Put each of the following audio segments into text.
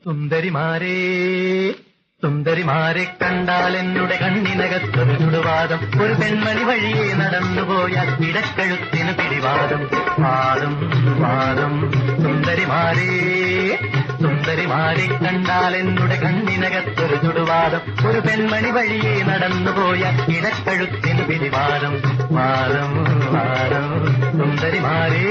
സുന്ദരിമാരേ സുന്ദരിമാരെ കണ്ടാൽ എന്നുടെ കണ്ണിനകത്തൊരു ചുടുവാദം. ഒരു പെൺമണി വഴിയെ നടന്നുപോയാൽ ഇടക്കഴുത്തിന് പിടിവാദം. വാദം വാദം സുന്ദരിമാരേ സുന്ദരിമാരെ കണ്ടാൽ എന്നുടെ കണ്ണിനകത്തൊരു ചുടുവാദം. ഒരു പെൺമണി വഴിയെ നടന്നുപോയാൽ ഇടക്കഴുത്തിന് പിടിവാദം. വാദം വാദം സുന്ദരിമാരേ.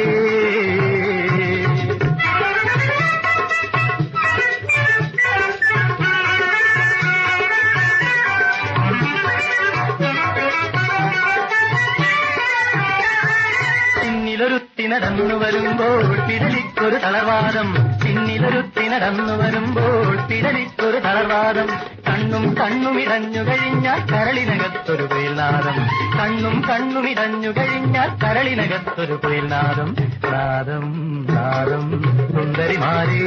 പിന്നിലൊരുത്തി നടന്നു വരുമ്പോൾ പിടലിക്കൊരു തളർവാദം. പിന്നിലൊരുത്തി നടന്നു വരുമ്പോൾ പിടലിക്കൊരു തളർവാദം. കണ്ണും ഇടഞ്ഞു കഴിഞ്ഞാൽ കരളിനകത്തൊരു കുയിൽനാദം. കണ്ണും ഇടഞ്ഞു കഴിഞ്ഞാൽ കരളിനകത്തൊരു കുയിൽനാദം. നാദം നാദം സുന്ദരിമാരേ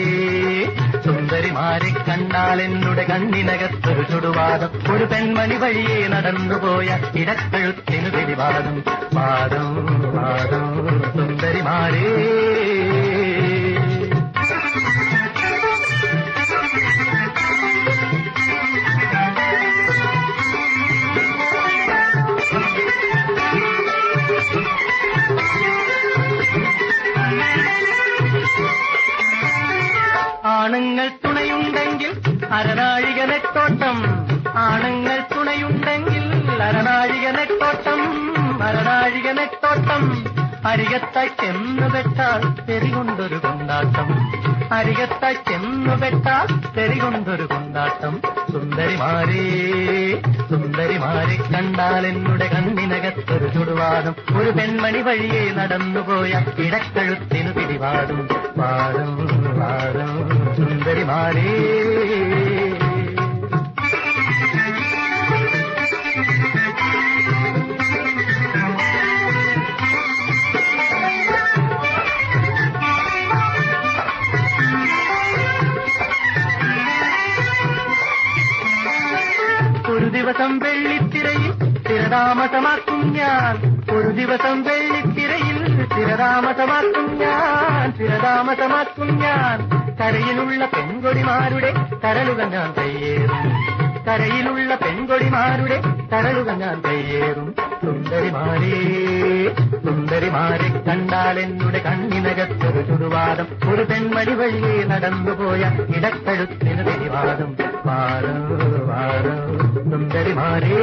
സുന്ദരിമാരെ കണ്ടാൽ എന്നുടെ കണ്ണിനകത്തൊരു ചുടുവാദം. ഒരു പെൺമണി വഴിയെ നടന്നുപോയ ഇടക്കഴുത്തിന് പിടിവാദം. വാദം വാദം സുന്ദരിമാരേ. ആണുങ്ങൾ തുണയുണ്ടെങ്കിൽ അരനാഴിക നെട്ടോട്ടം. ആണുങ്ങൾ തുണയുണ്ടെങ്കിൽ അരനാഴിക നെട്ടോട്ടം. അരനാഴിക നെട്ടോട്ടം. അരികത്തായി ചെന്നു പെട്ടാൽ തെറികൊണ്ടൊരു കൊണ്ടാട്ടം. അരികത്തായി ചെന്നു പെട്ടാൽ തെറികൊണ്ടൊരു കൊണ്ടാട്ടം. സുന്ദരിമാരേ സുന്ദരിമാരെ കണ്ടാൽ എന്നുടെ കണ്ണിനകത്തൊരു ചുടുവാദം. ഒരു പെൺമണി വഴിയെ നടന്നുപോയ ഇടക്കഴുത്തിന് പിടിവാദം. വാദം വാദം സുന്ദരിമാരേ. ഒരു ദിവസം വെള്ളിത്തിരയിൽ സ്ഥിരതാമസമാക്കും ഞാൻ. ഒരു ദിവസം വെള്ളിത്തിരയിൽ സ്ഥിരതാമസമാക്കും ഞാൻ. സ്ഥിരതാമസമാക്കും ഞാൻ. കരയിലുള്ള പെൺകൊടിമാരുടെ കരളുക ഞാൻ കയ്യേറും. കരയിലുള്ള പെൺകൊടിമാരുടെ കരളുക ഞാൻ കയ്യേറും. സുന്ദരിമാരേ സുന്ദരിമാരെ കണ്ടാൽ എന്നുടെ കണ്ണിനകത്തൊരു ചുടുവാദം. ഒരു പെൺമണി വഴിയെ നടന്നുപോയ ഇടക്കഴുത്തിന് പിടിവാദം. വാദം വാദം സുന്ദരിമാരേ.